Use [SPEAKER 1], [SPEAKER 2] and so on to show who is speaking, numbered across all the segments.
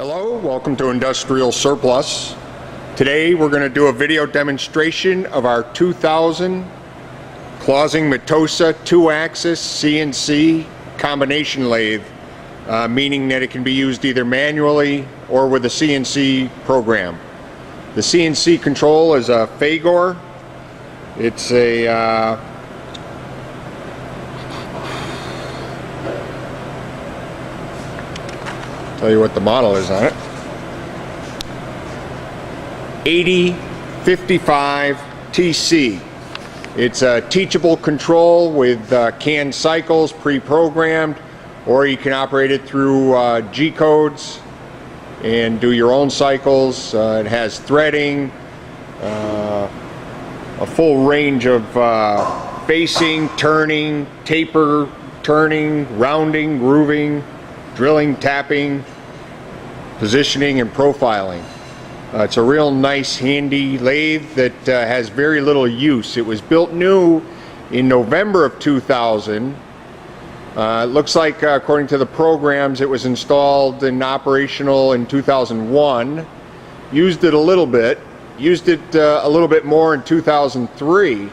[SPEAKER 1] Hello, welcome to Industrial Surplus. Today we're going to do a video demonstration of our 2000 Closing Metosa 2-axis CNC combination lathe, meaning that it can be used either manually or with a CNC program. The CNC Control is a Fagor. It's a tell you what the model is on it. 8055 TC. It's a teachable control with canned cycles pre-programmed, or you can operate it through G-codes and do your own cycles. It has threading, a full range of facing, turning, taper, turning, rounding, grooving, drilling, tapping, positioning, and profiling. It's a real nice, handy lathe that has very little use. It was built new in November of 2000. It looks like, according to the programs, it was installed and operational in 2001. Used it a little bit. Used it a little bit more in 2003.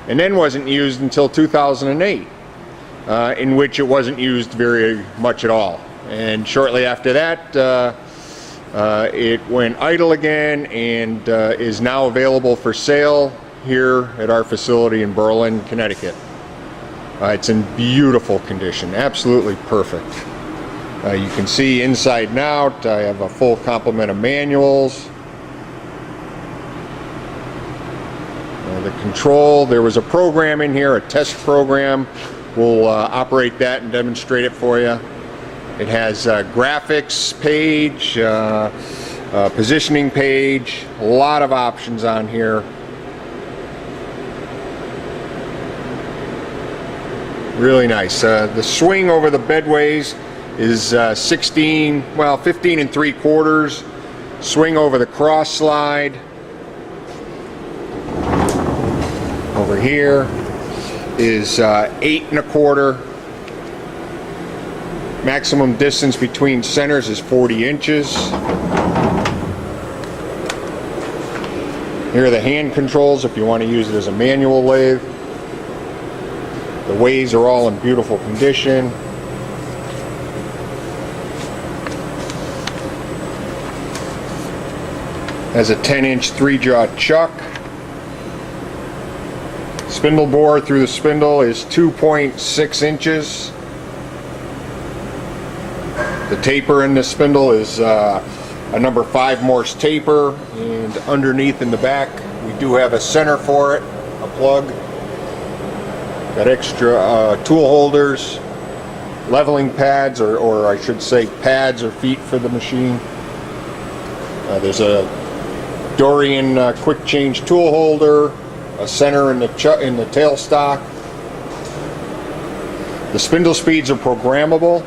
[SPEAKER 1] And then wasn't used until 2008. In which it wasn't used very much at all. And shortly after that, it went idle again and is now available for sale here at our facility in Berlin, Connecticut. It's in beautiful condition, absolutely perfect. You can see inside and out. I have a full complement of manuals. The control, there was a program in here, a test program. We'll operate that and demonstrate it for you. It has a graphics page, positioning page, a lot of options on here. Really nice. The swing over the bedways is 15 3/4. Swing over the cross slide. Over here is 8 1/4. Maximum distance between centers is 40 inches. Here are the hand controls if you want to use it as a manual lathe. The ways are all in beautiful condition. Has a 10-inch 3-jaw chuck. Spindle bore through the spindle is 2.6 inches. The taper in the spindle is a number 5 Morse taper, and underneath in the back we do have a center for it, a plug. Got extra tool holders, leveling pads, or I should say pads or feet for the machine. There's a Dorian quick change tool holder, a center in the tailstock. The spindle speeds are programmable.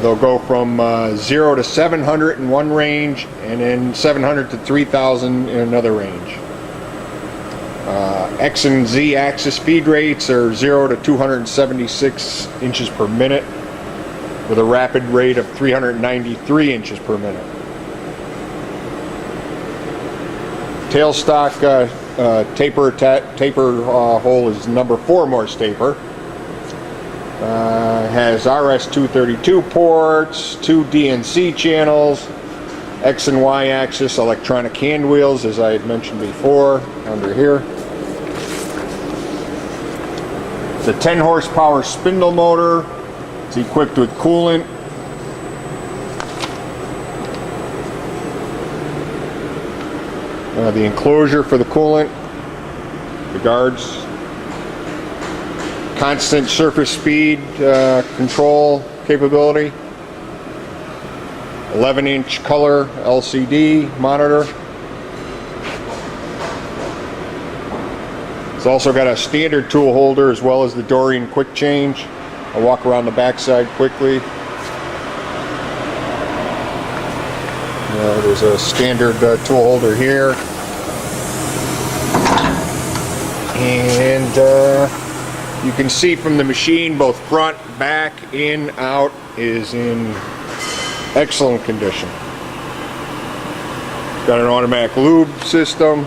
[SPEAKER 1] They'll go from 0 to 700 in one range, and then 700 to 3000 in another range. X and Z axis feed rates are 0 to 276 inches per minute, with a rapid rate of 393 inches per minute. Tailstock taper hole is number 4 Morse taper. Has RS-232 ports, 2 DNC channels, X and Y axis electronic hand wheels, as I had mentioned before, under here. It's a 10 horsepower spindle motor. It's equipped with coolant. The enclosure for the coolant, the guards. Constant surface speed control capability. 11-inch color LCD monitor. It's also got a standard tool holder as well as the Dorian quick change. I'll walk around the backside quickly. There's a standard tool holder here. And you can see from the machine both front, back, in, out is in Excellent condition. Got an automatic lube system.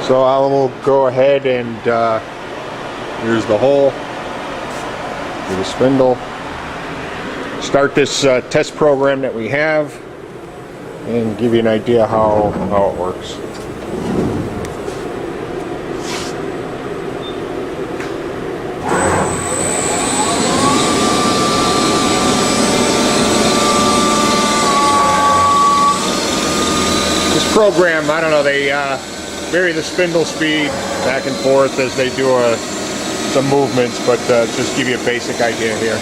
[SPEAKER 1] So I will go ahead and here's the hole for the spindle. Start this test program that we have and give you an idea how it works. This program, I don't know, they vary the spindle speed back and forth as they do some movements, but just give you a basic idea here.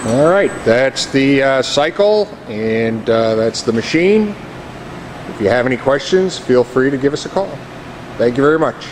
[SPEAKER 1] Alright, that's the cycle, and that's the machine. If you have any questions, feel free to give us a call. Thank you very much.